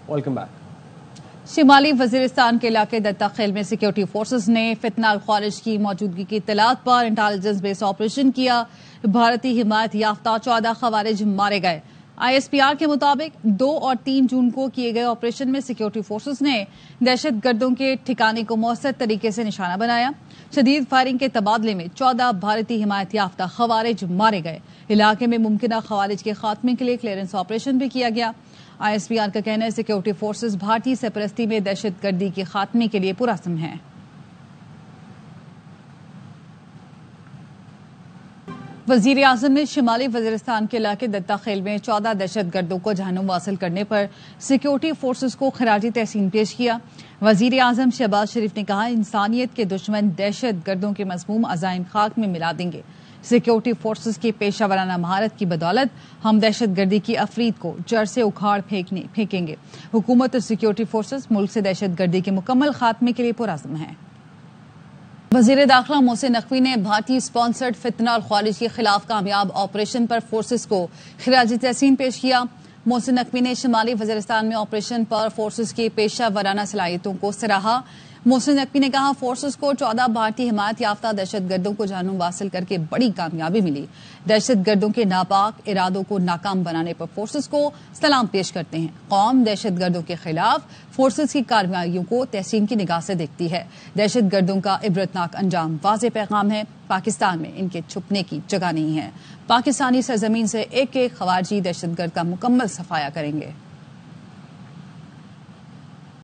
Welcome back. شمالی وزیرستان کے علاقے دتا خیل میں سیکیورٹی فورسز نے فتنہ الخوارج کی موجودگی کی اطلاعات پر انٹیلیجنس بیس آپریشن کیا. بھارتی حمایت یافتہ 14 خوارج مارے گئے. ISPR کے مطابق 2 اور 3 جون کو کیے گئے آپریشن میں سیکیورٹی فورسز نے دہشت گردوں کے ٹھکانے کو مؤثر طریقے سے نشانہ بنایا. شدید فائرنگ کے تبادلے میں 14 بھارتی حمایت یافتہ خوارج مارے گئے. علاقے میں ممکنہ خوارج کے خاتمے کے لیے کلیئرنس آپریشن بھی کیا گیا. ISPR کا کہنا ہے سیکیورٹی فورسز بھارتی سرپرستی میں دہشت گردی کے خاتمے کے لیے پرعزم ہیں. وزیر اعظم نے شمالی وزیرستان کے علاقے دتا خیل میں 14 دہشت گردوں کو جہنم واصل کرنے پر سیکیورٹی فورسز کو خراج تحسین پیش کیا. وزیر اعظم شہباز شریف نے کہا انسانیت کے دشمن دہشت گردوں کے مذموم عزائم خاک میں ملا دیں گے. سیکیورٹی فورسز کی پیشہ ورانہ مہارت کی بدولت ہم دہشت گردی کی افرید کو جڑ سے اکھاڑ پھینکیں گے. حکومت اور سیکیورٹی فورسز ملک سے دہشت گردی کے مکمل خاتمے کے لیے پرعزم ہیں. وزیر داخلہ محسن نقوی نے بھارتی اسپانسرڈ فتنہ الخوارج کے خلاف کامیاب آپریشن پر فورسز کو خراج تحسین پیش کیا. محسن نقوی نے شمالی وزیرستان میں آپریشن پر فورسز کی پیشہ ورانہ صلاحیتوں کو سراہا. محسن نقوی نے کہا فورسز کو 14 بھارتی حمایت یافتہ دہشت گردوں کو جہنم واصل کر کے بڑی کامیابی ملی. دہشت گردوں کے ناپاک ارادوں کو ناکام بنانے پر فورسز کو سلام پیش کرتے ہیں. قوم دہشت گردوں کے خلاف فورسز کی کارروائیوں کو تحسین کی نگاہ سے دیکھتی ہے. دہشت گردوں کا عبرتناک انجام واضح پیغام ہے. پاکستان میں ان کے چھپنے کی جگہ نہیں ہے. پاکستانی سرزمین سے ایک ایک خواریجی دہشت گرد کا مکمل صفایا کریں گے.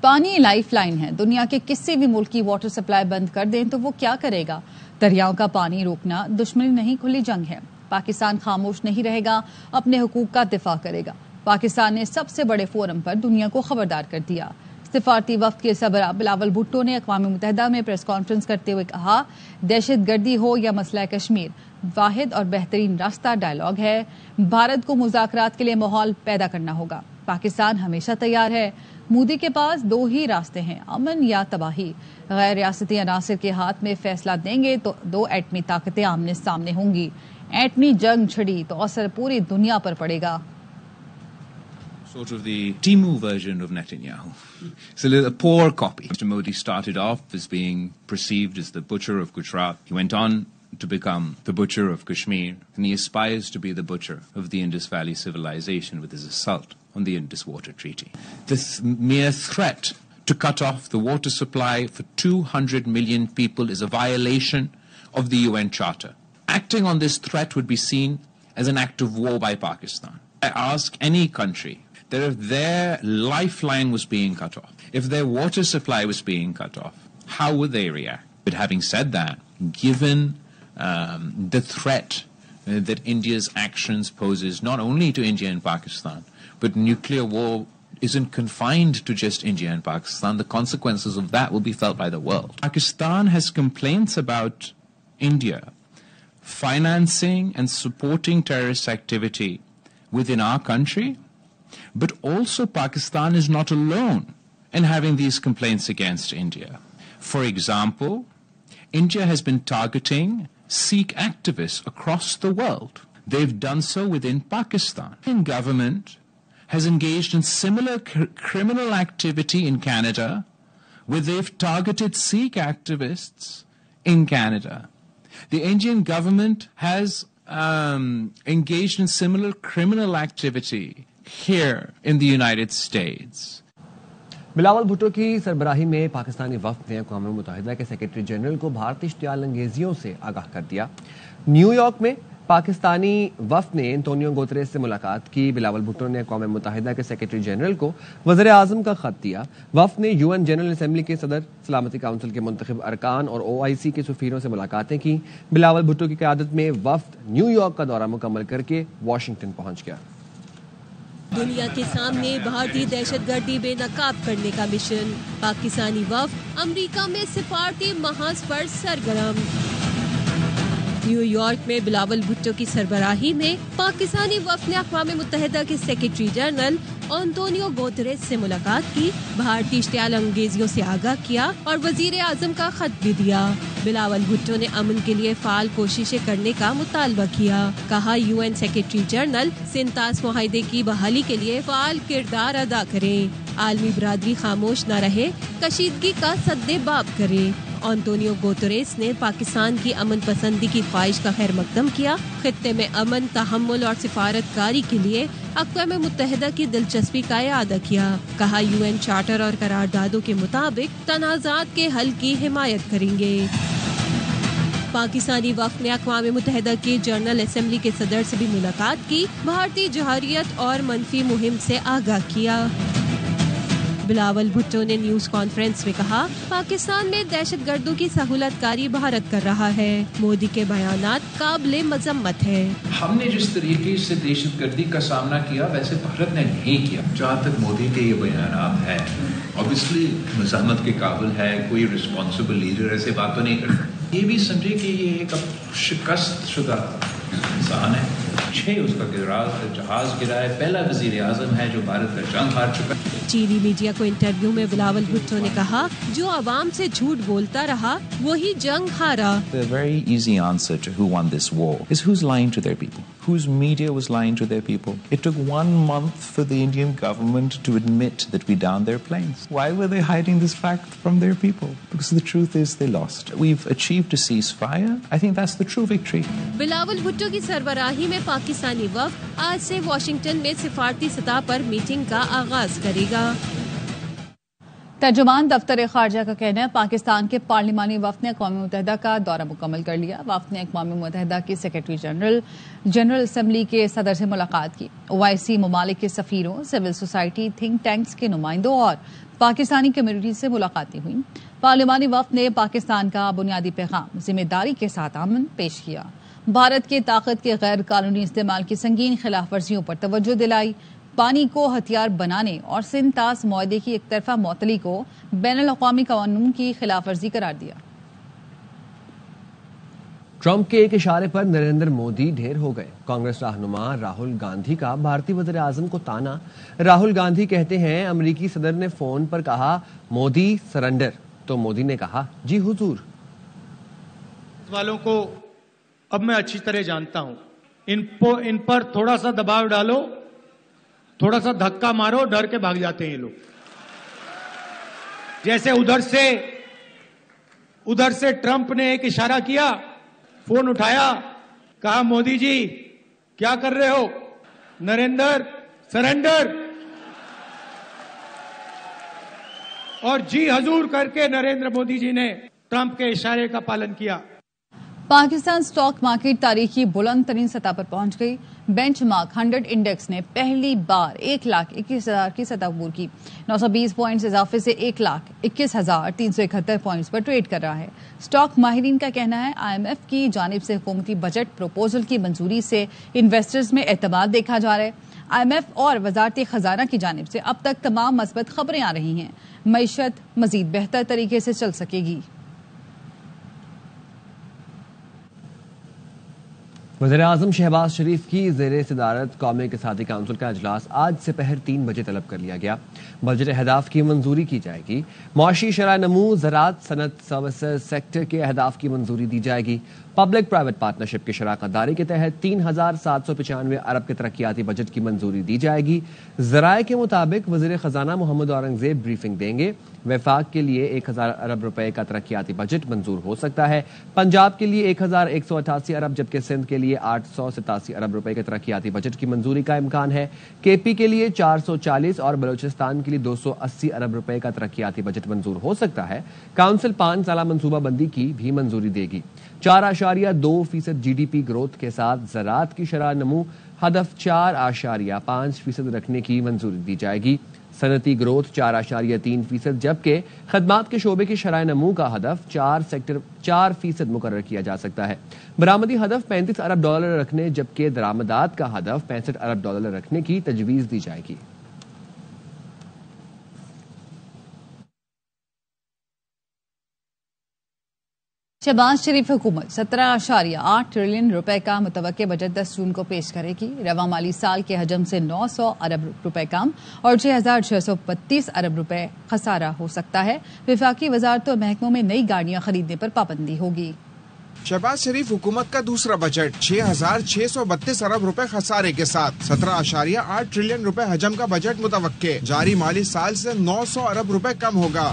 پانی لائف لائن ہے. دنیا کے کسی بھی ملک کی واٹر سپلائی بند کر دیں تو وہ کیا کرے گا؟ دریاؤں کا پانی روکنا دشمنی نہیں کھلی جنگ ہے. پاکستان خاموش نہیں رہے گا، اپنے حقوق کا دفاع کرے گا. پاکستان نے سب سے بڑے فورم پر دنیا کو خبردار کر دیا. سفارتی وفد کے سربراہ بلاول بھٹو نے اقوام متحدہ میں پریس کانفرنس کرتے ہوئے کہا دہشت گردی ہو یا مسئلہ کشمیر واحد اور بہترین راستہ ڈائیلاگ ہے. بھارت کو مذاکرات کے لیے ماحول پیدا کرنا ہوگا. پاکستان ہمیشہ تیار ہے. مودی کے پاس 2 ہی راستے ہیں، امن یا تباہی. غیر ریاستی عناصر کے ہاتھ میں فیصلہ دیں گے تو 2 ایٹمی طاقتیں آمنے سامنے ہوں گی. ایٹمی جنگ چھڑی تو اثر پوری دنیا پر پڑے گا. Sort of the Timu version of Netanyahu. It's a poor copy. Mr. Modi started off as being perceived as the butcher of Gujarat. He went on to become the butcher of Kashmir, and he aspires to be the butcher of the Indus Valley civilization with his assault on the Indus Water Treaty. This mere threat to cut off the water supply for 200 million people is a violation of the UN Charter. Acting on this threat would be seen as an act of war by Pakistan. I ask any country that if their lifeline was being cut off, if their water supply was being cut off, how would they react? But having said that, given the threat that India's actions poses not only to India and Pakistan, but nuclear war isn't confined to just India and Pakistan, the consequences of that will be felt by the world. Pakistan has complaints about India financing and supporting terrorist activity within our country, but also Pakistan is not alone in having these complaints against India. For example, India has been targeting Sikh activists across the world. They've done so within Pakistan. The government has engaged in similar criminal activity in Canada, where they've targeted Sikh activists in Canada. The Indian government has engaged in similar criminal activity here in the United States. Bilawal Bhutto کی سربراہی میں پاکستانی وفد نے اقوام متحدہ کے secretary general کو بھارتی اشتعال انگیزیوں سے آگاہ کر دیا. نیو یارک میں پاکستانی وفد نے انتونیو گوتریس سے ملاقات کی. بلاول بھٹو نے اقوام متحدہ کے سیکرٹری جنرل کو وزیر اعظم کا خط دیا. وفد نے UN جنرل اسمبلی کے صدر، سلامتی کونسل کے منتخب ارکان اور OIC کے سفیروں سے ملاقاتیں کی. بلاول بھٹو کی قیادت میں وفد نیو یارک کا دورہ مکمل کر کے واشنگٹن پہنچ گیا. دنیا کے سامنے بھارتی دہشت گردی بے نقاب کرنے کا مشن. پاکستانی وفد امریکہ میں سفارتی محاذ پر سرگرم. نیو یارک میں بلاول بھٹو کی سربراہی میں پاکستانی وفد نے اقوام متحدہ کے سیکرٹری جنرل एंटोनियो गुतेरेस से मुलाकात की, भारतीय इश्तियाल अंगेजियों से आगाह किया और वजीर आजम का खत भी दिया। बिलावल भुट्टो ने अमन के लिए फाल कोशिशें करने का मुतालबा किया। कहा UN सेक्रेटरी जनरल सिंतास मुआहदे की बहाली के लिए फाल किरदार अदा करें, आलमी बरादरी खामोश न रहे, कशीदगी का सद्देबाब करे। एंटोनियो गुतेरेस ने पाकिस्तान की अमन पसंदी की ख्वाहिश का खैर मकदम किया। खित्ते में अमन, तहम्मुल और सिफारतकारी के लिए अक़वाम मुत्तहिदा की दिलचस्पी का इआदा किया। कहा UN चार्टर और करारदादों के मुताबिक तनाज़ात के हल की हिमायत करेंगे। पाकिस्तानी वफ़द ने अक़वाम मुत्तहिदा की जनरल असेंबली के सदर से भी मुलाकात की, भारतीय जहारियत और मनफी मुहिम से आगाह किया। बिलावल भुट्टो ने न्यूज़ कॉन्फ्रेंस में कहा, पाकिस्तान में दहशत गर्दों की सहूलतकारी भारत कर रहा है। मोदी के बयानात काबिले मजम्मत है। हमने जिस तरीके से दहशत गर्दी का सामना किया वैसे भारत ने नहीं किया। जहाँ तक मोदी के ये बयानात है ऑब्वियसली मजम्मत के काबिल है, कोई रिस्पॉन्सिबल लीडर ऐसे बात तो नहीं करता। ये भी समझे कि ये एक शिकस्त शुदा इंसान है, उसका जहाज गिरा है, पहला वजीर आजम है जो भारत का जंग हार चुका है। चीनी मीडिया को इंटरव्यू में बिलावल भुट्टो ने कहा, जो अवाम से झूठ बोलता रहा वही जंग हारा। The very easy answer to who won this war is who's lying to their people, whose media was lying to their people. It took 1 month for the Indian government to admit that we downed their planes. Why were they hiding this fact from their people? Because the truth is they lost. We've achieved a ceasefire. I think that's the true victory. Bilawal Bhutto की सरबराही में पाकिस्तानी वफ़द आज से Washington में सिफारती सतह पर meeting का आगाज करेगा। तर्जुमान दफ्तर खारजा का कहना है, पाकिस्तान के पार्लिमानी वफ़द ने अक़वाम मुत्तहिदा का दौरा मुकम्मल कर लिया। वफ़द ने अक़वाम मुत्तहिदा की सेक्रेटरी जनरल असेंबली के सदर से मुलाकात की। OIC ममालिक के सफ़ीरों, सिविल सोसाइटी, थिंक टैंक्स के नुमाइंदों और पाकिस्तानी कम्यूनिटी से मुलाकातें हुई। पार्लिमानी वफ़द ने पाकिस्तान का बुनियादी पैगाम जिम्मेदारी के साथ अमन पेश किया। भारत की ताकत के गैर कानूनी इस्तेमाल की संगीन खिलाफ वर्जियों पर तवज्जो दिलाई। पानी को हथियार बनाने और सिंतास मुआहदे की एक तरफा मुअत्तली को बैनुल-अक़वामी कानून की खिलाफ वर्जी करार दिया। ट्रंप के एक इशारे पर नरेंद्र मोदी ढेर हो गए। कांग्रेस रहनुमा राहुल गांधी का भारतीय वज़ीर आज़म को ताना। राहुल गांधी कहते हैं, अमेरिकी सदर ने फोन पर कहा मोदी सरेंडर, तो मोदी ने कहा जी हुजूर। वालों को अब मैं अच्छी तरह जानता हूं, इन पर थोड़ा सा दबाव डालो, थोड़ा सा धक्का मारो, डर के भाग जाते हैं ये लोग। जैसे उधर से ट्रंप ने एक इशारा किया, फोन उठाया, कहा मोदी जी क्या कर रहे हो, नरेंद्र सरेंडर, और जी हजूर करके नरेंद्र मोदी जी ने ट्रंप के इशारे का पालन किया। पाकिस्तान स्टॉक मार्केट तारीख की बुलंद तरीन सतह पर पहुंच गई। बेंचमार्क 100 इंडेक्स ने पहली बार 1,21,000 की सतह अबूर की। 920 पॉइंट्स इजाफे से 1,21,371 पॉइंट्स पर ट्रेड कर रहा है। स्टॉक माहिरीन का कहना है, IMF की जानिब से हुकूमती बजट प्रोपोजल की मंजूरी से इन्वेस्टर्स में एतमाद देखा जा रहा है। IMF और वजारत खजाना की जानिब से अब तक तमाम मस्बत खबरें आ रही हैं। मईशत मजीद बेहतर तरीके से चल सकेगी। वज़ीर आज़म शहबाज शरीफ की ज़ेरे सदारत कौमी इक़्तिसादी काउंसिल का अजलास आज दोपहर 3 बजे तलब कर लिया गया। बजट अहदाफ की मंजूरी की जाएगी। मुआशी शरह नमू, ज़राअत, सनत, सर्विसेज सेक्टर के अहदाफ की मंजूरी दी जाएगी। पब्लिक प्राइवेट पार्टनरशिप की शराकत दारी के तहत 3,795 अरब के तरक्याती बजट की मंजूरी दी जाएगी। ज़राए के मुताबिक वज़ीर ख़जाना मोहम्मद औरंगज़ेब ब्रीफिंग देंगे। वफाक के लिए 1,000 अरब रुपए का तरक्याती बजट मंजूर हो सकता है। पंजाब के लिए 1,188 अरब, जबकि सिंध के लिए 887 अरब रुपए के तरक्याती बजट की मंजूरी का इम्कान है। KP के लिए 440 और बलूचिस्तान के लिए 280 अरब रुपए का तरक्याती बजट मंजूर हो सकता है। काउंसिल 5 साला मनसूबाबंदी की भी मंजूरी देगी। 4.2% GDP ग्रोथ के साथ ज़राअत की शरह नमू हदफ 4.5% रखने की मंजूरी दी जाएगी। सनती ग्रोथ 4.3%, जबकि खदमात के शोबे की शरह नमू का हदफ 4% मुकर्रर किया जा सकता है। बरामदी हदफ $35 अरब रखने, जबकि दरामदात का हदफ $65 अरब रखने की तजवीज़ दी जाएगी। शहबाज शरीफ हुकूमत 17.8 ट्रिलियन रुपए का मुतवक्के बजट 10 जून को पेश करेगी। रवा माली साल के हजम से 900 अरब रुपए कम और 6,632 अरब रुपए खसारा हो सकता है। विफाकी वजारतों और महकमों में नई गाड़ियां खरीदने पर पाबंदी होगी। शहबाज शरीफ हुकूमत का दूसरा बजट 6,632 अरब रुपए खसारे के साथ 17.8 ट्रिलियन रुपए हजम का बजट मुतवक्के। जारी माली साल से 900 अरब रुपए कम होगा।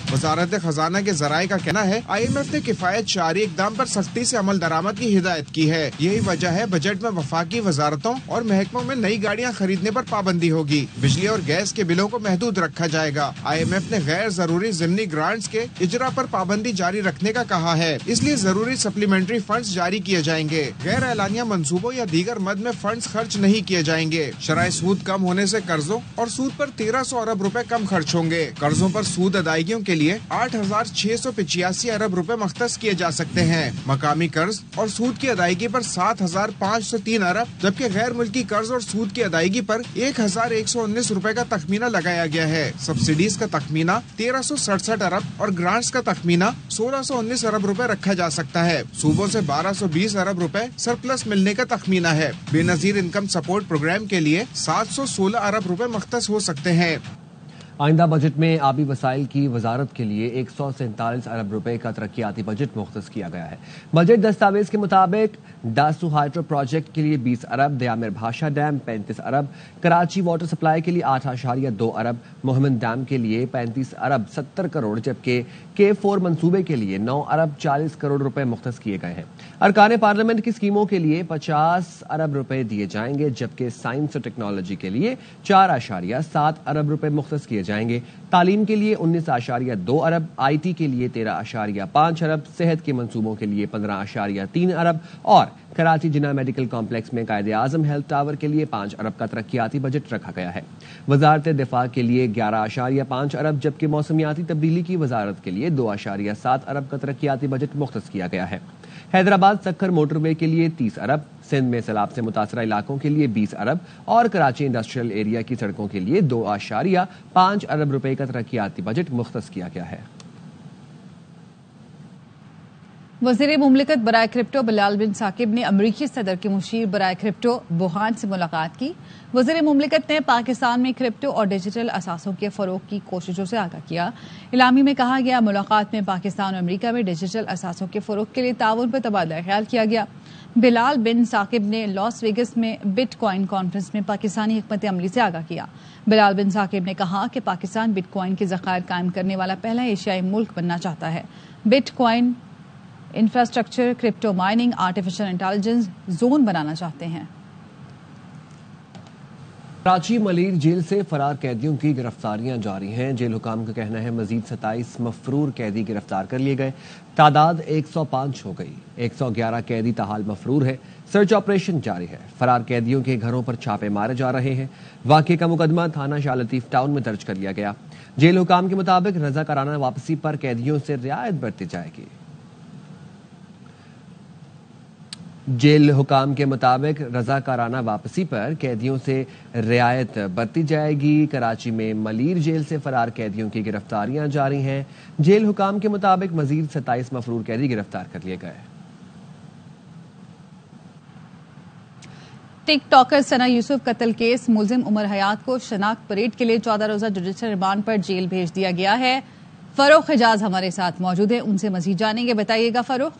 वजारत खजाना के जराये का कहना है IMF ने किफायत जारी इकदाम पर सख्ती से अमल दरामद की हिदायत की है। यही वजह है बजट में वफाकी वजारतों और महकमों में नई गाड़ियां खरीदने पर पाबंदी होगी। बिजली और गैस के बिलों को महदूद रखा जाएगा। IMF ने गैर जरूरी जिमनी ग्रांट्स के इजरा पर पाबंदी जारी रखने का कहा है, इसलिए जरूरी सप्लीमेंट्री फंड्स जारी किए जाएंगे। गैर एलानिया मंसूबों या दीगर मद में फंड्स खर्च नहीं किए जाएंगे। शराय सूद कम होने से कर्जों और सूद पर 1300 अरब रुपए कम खर्च होंगे। कर्जों पर सूद अदायगियों के लिए 8,685 अरब रुपए मख्तस किए जा सकते हैं। मकामी कर्ज और सूद की अदायगी पर 7,503 अरब, जबकि गैर मुल्की कर्ज और सूद की अदायगी पर 1,119 रुपए का तखमीना लगाया गया है। सब्सिडीज का तखमीना 1,367 अरब और ग्रांट्स का तखमीना 1,619 अरब रुपए रखा जा सकता है। सूबों से 1,220 अरब रुपए सरप्लस मिलने का तखमीना है। बेनजीर इनकम सपोर्ट प्रोग्राम के लिए 716 अरब रुपए मख्तस हो सकते हैं। आइंदा बजट में आबी वसाइल की वजारत के लिए 147 अरब रुपए का तरक्याती बजट मुख्तस किया गया है। बजट दस्तावेज के मुताबिक दासू हाइड्रो प्रोजेक्ट के लिए 20 अरब, दयामिर भाषा डैम 35 अरब, कराची वाटर सप्लाई के लिए 8.2 अरब, मोहम्मद डैम के लिए 35 अरब 70 करोड़, जबकि K4 मंसूबे के लिए 9 अरब 40 करोड़ रुपए मुख्तस किए गए हैं। अरकान पार्लियामेंट की स्कीमों के लिए 50 अरब रुपए दिए जाएंगे, जबकि साइंस और टेक्नोलॉजी के लिए 4.7 अरब रुपए मुख्तस किए जाएंगे। तालीम के लिए 19.2 अरब, IT के लिए 13.5 अरब, सेहत के मंसूबों के लिए 15.3 अरब और कराची जिना मेडिकल कॉम्प्लेक्स में कायदे आजम हेल्थ टावर के लिए 5 अरब का तरक्याती बजट रखा गया है। वजारत दिफा के लिए 11.5 अरब, जबकि मौसमियाती तब्दीली की वजारत के लिए 2.7 अरब का तरक्याती बजट मुख्तस किया गया है। हैदराबाद सक्खर मोटरवे के लिए 30 अरब, सिंध में सैलाब से मुतासरा इलाकों के लिए 20 अरब और कराची इंडस्ट्रियल एरिया की सड़कों के लिए 2.5 अरब रुपए का तरक्याती बजट मुख्तस किया गया है। वज़ीर मुमलिकत बराए क्रिप्टो बिलाल बिन साकिब ने अमरीकी सदर के मुशीर बराए क्रिप्टो बुहान से मुलाकात की। वज़ीर मुमलिकत ने पाकिस्तान में क्रिप्टो और डिजिटल असासों के फरोग की कोशिशों से आगाह किया। इलामी में कहा गया, मुलाकात में पाकिस्तान और अमरीका में डिजिटल असासों के फरोग के लिए ताउन पर तबादला ख्याल किया गया। बिलाल बिन साकिब ने लॉस वेगस में बिटकॉइन कॉन्फ्रेंस में पाकिस्तानी हिकमत अमली से आगाह किया। बिलाल बिन साकिब ने कहा कि पाकिस्तान बिटकॉइन के ज़खायर कायम करने वाला पहला एशियाई मुल्क बनना चाहता है। Bitcoin infrastructure, crypto mining, artificial intelligence zone बनाना चाहते हैं। कराची मलीर जेल से फरार कैदियों की गिरफ्तारियां जारी हैं। जेल हुकाम का कहना है मजीद 27 मफरूर कैदी गिरफ्तार कर लिए गए। तादाद 105 हो गई। 111 कैदी ताहाल मफरूर है। सर्च ऑपरेशन जारी है। फरार कैदियों के घरों पर छापे मारे जा रहे हैं। वाक़े का मुकदमा थाना शाह लतीफ टाउन में दर्ज कर लिया गया। जेल हुकाम के मुताबिक रजाकाराना वापसी पर कैदियों से रियायत बरती जाएगी। जेल हुकाम के मुताबिक रजाकाराना वापसी पर कैदियों से रियायत बरती जाएगी। कराची में मलीर जेल से फरार कैदियों की गिरफ्तारियां जारी हैं। जेल हुकाम के मुताबिक मजीद 27 मफरूर कैदी गिरफ्तार कर लिए गए। टिक टॉकर सना यूसुफ कत्ल केस मुलजिम उमर हयात को शनाख्त परेड के लिए 14 रोजा जुडिशल रिमांड पर जेल भेज दिया गया है। फरोख एजाज हमारे साथ मौजूद है, उनसे मजीद जानेंगे। बताइएगा फरोख।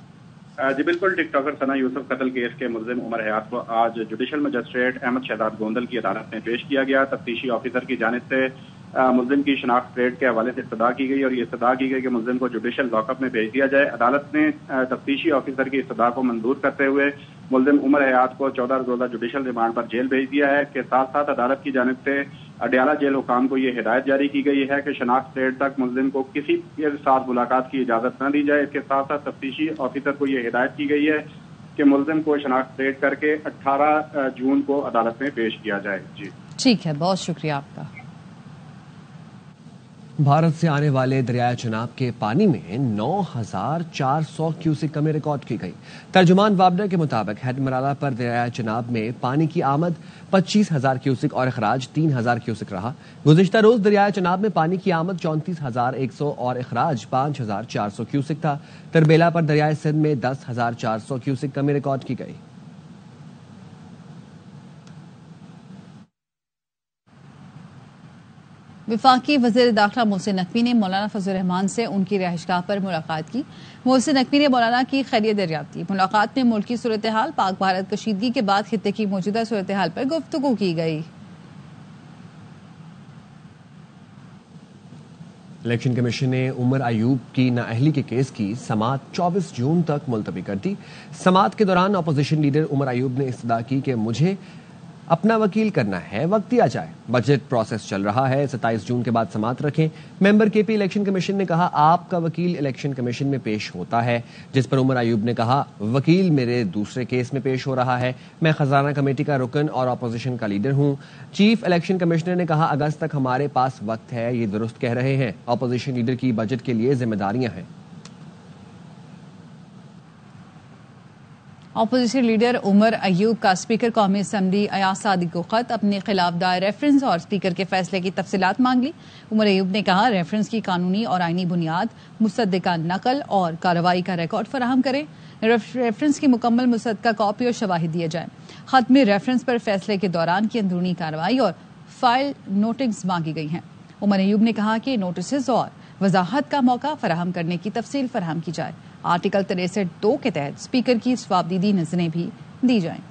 जी बिल्कुल, टिकटॉकर सना यूसुफ कत्ल केस के मुलजिम उमर हयात को आज जुडिशल मजिस्ट्रेट अहमद शहजाद गोंदल की अदालत में पेश किया गया। तफ्तीशी ऑफिसर की जानिब से मुलजिम की शनाख्त परेड के हवाले से इस्तदा की गई और ये इस्तदा की गई कि मुलजिम को जुडिशल लॉकअप में भेज दिया जाए। अदालत ने तफ्तीशी ऑफिसर की इस्तदा को मंजूर करते हुए मुलजिम उमर हयात को 14 रोजा जुडिशल रिमांड पर जेल भेज दिया है। इसके साथ साथ अदालत की जानिब से अडियाला जेल हुकाम को ये हिदायत जारी की गई है कि शनाख्त परेड तक मुलजिम को किसी के साथ मुलाकात की इजाजत न दी जाए। इसके साथ साथ तफ्तीशी ऑफिसर को ये हिदायत की गई है कि मुलजिम को शनाख्त परेड करके 18 जून को अदालत में पेश किया जाए। जी ठीक है, बहुत शुक्रिया आपका। भारत से आने वाले दरियाए चनाब के पानी में 9,400 क्यूसेक कमी रिकॉर्ड की गई। तर्जुमान वाबडा के मुताबिक हेडमराला पर दरियाए चनाब में पानी की आमद 25,000 क्यूसेक और अखराज 3,000 क्यूसेक रहा। गुज़िश्ता रोज दरियाए चनाब में पानी की आमद 34,100 और अखराज 5,400 क्यूसेक था। तरबेला पर दरियाए सिंध में 10,400 क्यूसेक कमी रिकॉर्ड की गई। वफाकी वज़ीर दाखिला मोहसिन नकवी ने मौलाना फजल रहमान से उनकी रिहाइशगाह पर मुलाकात की। मोहसिन नकवी ने मौलाना की खैरियत दरियाफ्त की। मुलाकात में मुल्क की सूरत हाल, पाक भारत कशीदगी के बाद खित्ते की मौजूदा सूरत हाल पर गुफ्तगू की गई। इलेक्शन कमीशन ने उमर अयूब की नाअहली के केस की समाअत 24 जून तक मुलतवी कर दी। समाअत के दौरान अपोजिशन लीडर उमर अयूब ने इस्तदा की कि मुझे अपना वकील करना है, वक्त दिया जाए। बजट प्रोसेस चल रहा है, 27 जून के बाद समाअत रखें। मेंबर केपी इलेक्शन कमीशन ने कहा आपका वकील इलेक्शन कमीशन में पेश होता है, जिस पर उमर अयूब ने कहा वकील मेरे दूसरे केस में पेश हो रहा है। मैं खजाना कमेटी का रुकन और अपोजिशन का लीडर हूं। चीफ इलेक्शन कमिश्नर ने कहा अगस्त तक हमारे पास वक्त है, ये दुरुस्त कह रहे हैं। अपोजिशन लीडर की बजट के लिए जिम्मेदारियां हैं। अपोजिशन लीडर उमर अयूब का स्पीकर कौमी असम्बली अयाज सादिक को खत, अपने खिलाफ दायर रेफरेंस और स्पीकर के फैसले की तफसीलात मांग ली। उमर अयूब ने कहा रेफरेंस की कानूनी और आईनी बुनियाद, मुसद्दिका नकल और कार्रवाई का रिकॉर्ड फराहम करें। रेफरेंस की मुकम्मल मुसद्दिका कॉपी और शवाहिद दिए जाएं। खत में रेफरेंस पर फैसले के दौरान की अंदरूनी कार्रवाई और फाइल नोटिस मांगी गई हैं। उमर अयूब ने कहा कि नोटिस और वजाहत का मौका फराहम करने की तफसील फराहम की जाए। आर्टिकल 63(2) के तहत स्पीकर की जवाबदीदी नज़रें भी दी जाएं।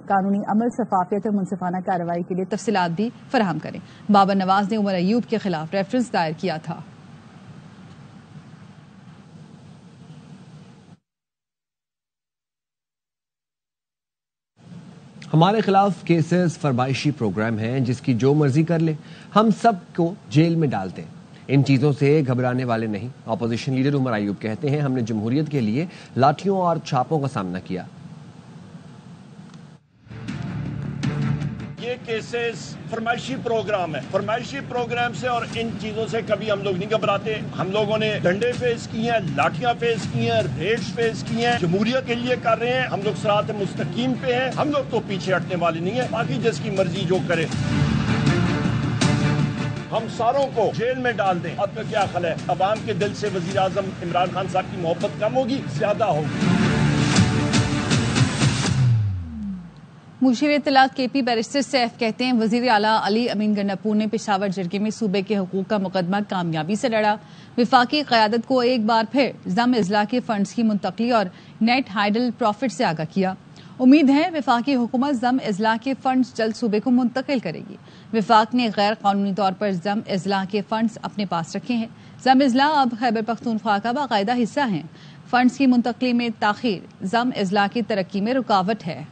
कानूनी अमल, शफाफियत और मुनसिफाना कार्रवाई के लिए तफसीलात भी फराहम करें। बाबर नवाज ने उमर अयूब के खिलाफ रेफरेंस दायर किया था। हमारे खिलाफ केसेस फरमाइशी प्रोग्राम हैं, जिसकी जो मर्जी कर ले, हम सबको जेल में डाल दें। इन चीजों से घबराने वाले नहीं। अपोजिशन लीडर उमर अयूब कहते हैं हमने जमहूरियत के लिए लाठियों और छापों का सामना किया। ये केसेस फरमाइशी प्रोग्राम है। फरमाइशी प्रोग्राम से और इन चीजों से कभी हम लोग नहीं घबराते। हम लोगों ने डंडे फेस किए हैं, लाठियां फेस की हैं, रेड्स फेस किए हैं, जमहूरियत के लिए कर रहे हैं। हम लोग सिरात मुस्तकीम पे हैं। हम लोग तो पीछे हटने वाले नहीं है। बाकी जिसकी मर्जी जो करे, हम सारों को जेल में डाल दें। आपका क्या ख्याल है? अवाम के दिल से वजीर आजम इमरान खान साहब की मोहब्बत कम होगी, ज्यादा होगी? मुशीर इत्तलात केपी बैरिस्टर सैफ कहते हैं वजीर आला अली अमीन गन्नापुर ने पेशावर जरगे में सूबे के हकूक का मुकदमा कामयाबी से लड़ा। विफाकी क़यादत को एक बार फिर जम इजला के फंड्स की मुंतकली और नेट हाइडल प्रॉफिट से आगाह किया। उम्मीद है विफाकी हुकूमत जम इजला के फंड्स जल्द सूबे को मुंतकिल करेगी। विफाक ने गैर कानूनी तौर पर जम इजला के फंड्स अपने पास रखे हैं। जम इजला अब खैबर पख्तूनख्वा का बाकायदा हिस्सा है। फंड्स की मुंतकली में ताखीर जम इजला की तरक्की में रुकावट है।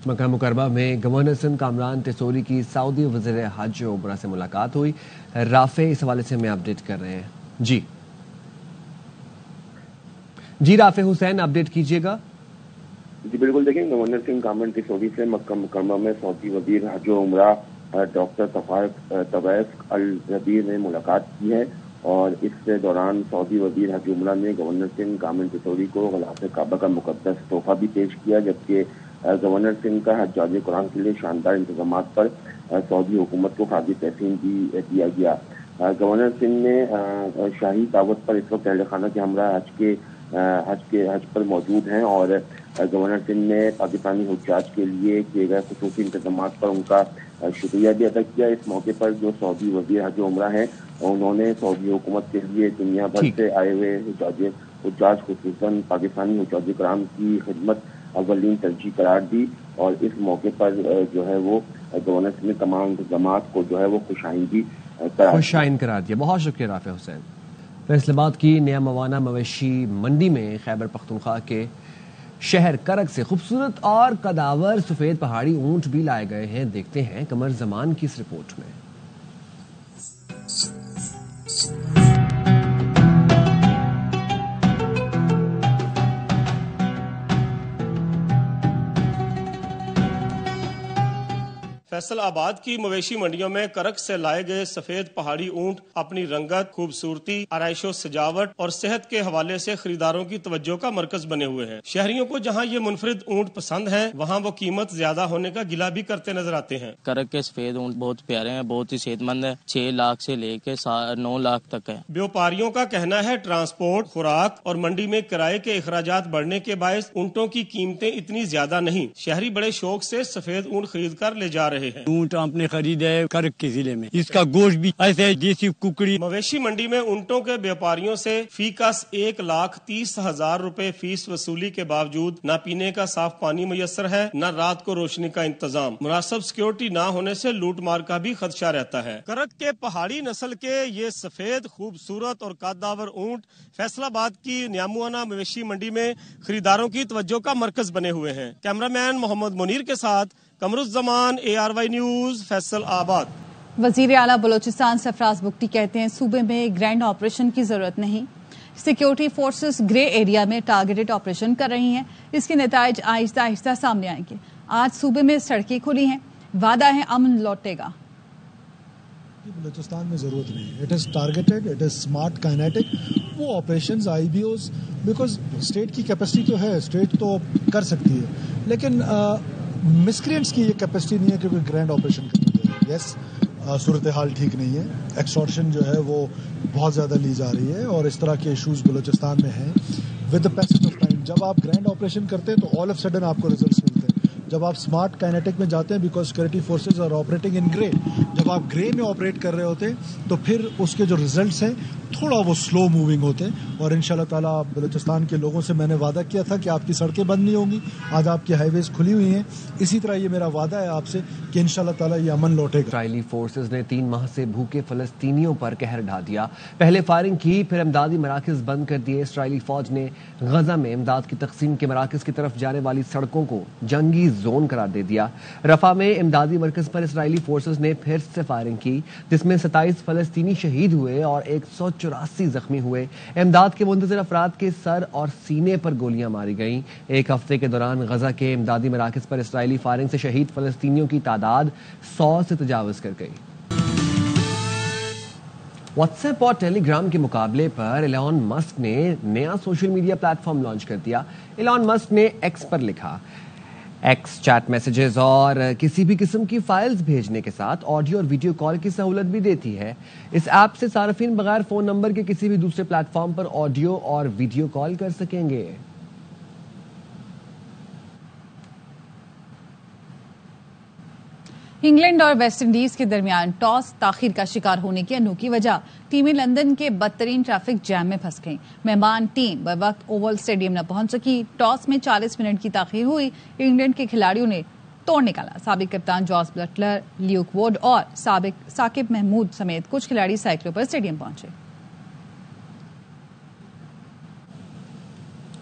मक्का मुकरमा में गवर्नर सिंध कामरान तेसोरी की सऊदी वज़ीर हज उमरा से मुलाकात हुई। राफे इस हवाले से हमें अपडेट कर रहे हैं। जी राफे हुसैन, अपडेट कीजिएगा। जी बिल्कुल, देखिए गवर्नर सिंह कामरान तेसोरी से मक्का मुकरमा में सऊदी वज़ीर हज उमरा डॉक्टर तवैस अल जबीर ने मुलाकात की है और इस दौरान सऊदी वज़ीर हज उमरा ने गवर्नर सिंह कामरान तेसोरी को ग़िलाफ़े काबा का मुक़द्दस तोहफा भी पेश किया, जबकि गवर्नर सिंह का हज्जाज कुरान के लिए शानदार इंतजामात पर सऊदी हुकूमत को खादी तहसीन भी दिया गया। गवर्नर सिंह ने शाही दावत पर इस वक्त अहल खाना के हमरा हज पर मौजूद हैं और गवर्नर सिंह ने पाकिस्तानी हुज्जाज के लिए किए गए खुसूसी इंतजामात पर उनका शुक्रिया भी अदा किया। इस मौके पर जो सऊदी वज़ीर हज उमरा हैं उन्होंने सऊदी हुकूमत के लिए दुनिया भर से आए हुए हुज्जाज खुसूसन पाकिस्तानी हुज्जाज कराम की खिदमत अव्वलीन तरजीह करार दी और इस मौके पर जो है वो गवर्नर सिंह ने तमाम इंतजामात को जो है वो खुशाइन करार दिया। बहुत शुक्रिया राफे हुसैन। फैसलाबाद की नया मवाना मवेशी मंडी में खैबर पख्तूनख्वा के शहर करक से खूबसूरत और कदावर सफेद पहाड़ी ऊंट भी लाए गए हैं। देखते हैं कमर जमान की इस रिपोर्ट में। فیصل آباد کی مویشی منڈیوں میں کرک سے لائے گئے سفید پہاڑی اونٹ اپنی رنگت، خوبصورتی، آرائش و سجاوٹ اور صحت کے حوالے سے خریداروں کی توجہ کا مرکز بنے ہوئے ہیں۔ شہریوں کو جہاں یہ منفرد اونٹ پسند ہے، وہاں وہ قیمت زیادہ ہونے کا گلہ بھی کرتے نظر آتے ہیں۔ کرک کے سفید اونٹ بہت پیارے ہیں، بہت ہی صحت مند ہے، 6 لاکھ سے لے کے 9 لاکھ تک ہے۔ بیوپاریوں کا کہنا ہے ٹرانسپورٹ، خوراک اور منڈی میں کرائے کے اخراجات بڑھنے کے باعث اونٹوں کی قیمتیں اتنی زیادہ نہیں۔ شہری بڑے شوق سے سفید اونٹ خرید کر لے جا رہے ہیں۔ اونٹ آپ نے خریدا ہے کرک کے ضلع میں، اس کا گوشت بھی ایسے دیسی ککڑی۔ مویشی منڈی میں اونٹوں کے بیوپاریوں سے فی کس 1,30,000 روپے فیس وصولی کے باوجود نہ پینے کا صاف پانی میسر ہے، نہ رات کو روشنی کا انتظام۔ مناسب سیکورٹی نہ ہونے سے لوٹ مار کا بھی خدشہ رہتا ہے۔ کرک کے پہاڑی نسل کے یہ سفید، خوبصورت اور قدآور اونٹ فیصل آباد کی نیاموانہ مویشی منڈی میں خریداروں کی توجہ کا مرکز بنے ہوئے ہیں۔ کیمرہ مین محمد منیر کے ساتھ قمر الزمان، ARY نیوز، فیصل آباد۔ وزیر اعلیٰ بلوچستان سرفراز بگٹی کہتے ہیں صوبے میں گرینڈ آپریشن کی ضرورت نہیں، سیکیورٹی فورسز گرے ایریا میں ٹارگیٹڈ آپریشن کر رہی ہیں، اس کے نتائج آہستہ آہستہ سامنے آئیں گے۔ آج صوبے میں سڑکیں کھلی ہیں، وعدہ ہے امن لوٹے گا۔ بلوچستان میں ضرورت نہیں، it is targeted, it is smart kinetic, وہ آپریشنز IBOs بیکاز اسٹیٹ کی کیپیسٹی تو ہے، اسٹیٹ تو کر سکتی ہے، لیکن مسکرینٹس کی یہ کیپیسٹی نہیں ہے کہ کوئی گرینڈ آپریشن کرنا چاہیے۔ یس، صورتحال ٹھیک نہیں ہے، ایکسٹورشن جو ہے وہ بہت زیادہ لی جا رہی ہے اور اس طرح کے ایشوز بلوچستان میں ہیں۔ With the passage of time جب آپ گرینڈ آپریشن کرتے ہیں تو آل آف سڈن آپ کو ریزلٹس ملتے ہیں۔ جب آپ اسمارٹ کائنیٹک میں جاتے ہیں because security forces are operating in grey, جب آپ گرے میں آپریٹ کر رہے ہوتے ہیں تو پھر اس کے جو ریزلٹس ہیں تھوڑا وہ سلو موونگ ہوتے ہیں، اور انشاءاللہ تعالیٰ بلوچستان کے لوگوں سے میں نے وعدہ کیا تھا کہ آپ کی سڑکیں بند نہیں ہوں گی، آج آپ کی ہائی ویز کھلی ہوئی ہیں، اسی طرح یہ میرا وعدہ ہے آپ سے کہ انشاءاللہ تعالیٰ یہ امن لوٹے گا۔ اسرائیلی فورسز نے 3 ماہ سے بھوکے فلسطینیوں پر قہر ڈھا دیا، پہلے فائرنگ کی پھر امدادی مراکز بند کر دیے۔ اسرائیلی فوج نے غزہ میں امداد کی تقسیم کے مراکز کی طرف جانے والی سڑکوں کو جنگی زون قرار دے دیا۔ رفح میں امدادی مرکز پر اسرائیلی فورسز نے پھر سے فائرنگ کی جس میں 27 فلسطینی شہید ہوئے اور 184 زخمی ہوئے۔ امداد کے منتظر افراد کے سر اور سینے پر گولیاں ماری گئیں۔ ایک ہفتے کے دوران غزہ کے امدادی مراکز پر اسرائیلی فائرنگ سے شہید فلسطینیوں کی تعداد 100 سے تجاوز کر گئی۔ واٹس ایپ اور ٹیلی گرام کے مقابلے پر ایلان مسک نے نیا social media plate form launch کر دیا۔ ایلان مسک نے ایکس پر لکھا، ایکس چیٹ میسیجز اور کسی بھی قسم کی فائلز بھیجنے کے ساتھ آڈیو اور ویڈیو کال کی سہولت بھی دیتی ہے۔ اس ایپ سے صارفین بغیر فون نمبر کے کسی بھی دوسرے پلیٹ فارم پر آڈیو اور ویڈیو کال کر سکیں گے۔ انگلینڈ اور ویسٹ انڈیز کے درمیان ٹاس تاخیر کا شکار ہونے کی انوکھی وجہ ٹیمیں لندن کے بدترین ٹریفک جیم میں پھنس گئیں۔ مہمان ٹیم بوقت اوول اسٹیڈیم نہ پہنچ سکی۔ ٹاس میں 40 منٹ کی تاخیر ہوئی، انگلینڈ کے کھلاڑیوں نے توڑ نکالا۔ سابق کپتان جاس بٹلر، لیوک ووڈ اور ثاقب محمود سمیت کچھ کھلاڑی سائیکلوں پر اسٹیڈیم پہنچے۔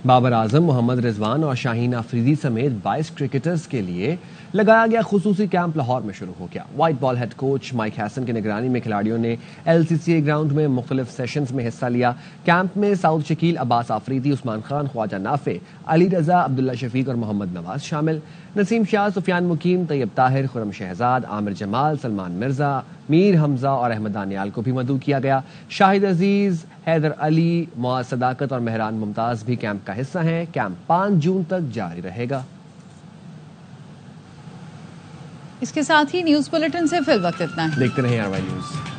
بابر اعظم، محمد رضوان اور شاہین آفریدی سمیت 22 کرکٹرز کے لیے لگایا گیا خصوصی کیمپ لاہور میں شروع ہو گیا۔ White ball head coach mic ہیسن کی نگرانی میں کھلاڑیوں نے LCCA گراؤنڈ میں مختلف سیشنز میں حصہ لیا۔ کیمپ میں سعود شکیل، عباس آفریدی، عثمان خان، خواجہ نافع، علی رضا، عبداللہ شفیق اور محمد نواز شامل۔ نسیم شاہ، سفیان مقیم، طیب طاہر، خرم شہزاد، عامر جمال، سلمان مرزا، میر حمزہ اور احمد دانیال کو بھی مدعو کیا گیا۔ شاہد عزیز، حیدر علی، معاذ صداقت اور مہران ممتاز بھی کیمپ کا حصہ ہیں۔ کیمپ 5 جون تک جاری رہے گا۔ اس کے ساتھ ہی نیوز بلیٹن سے فی الوقت اتنا ہے۔ دیکھتے رہیں RY نیوز۔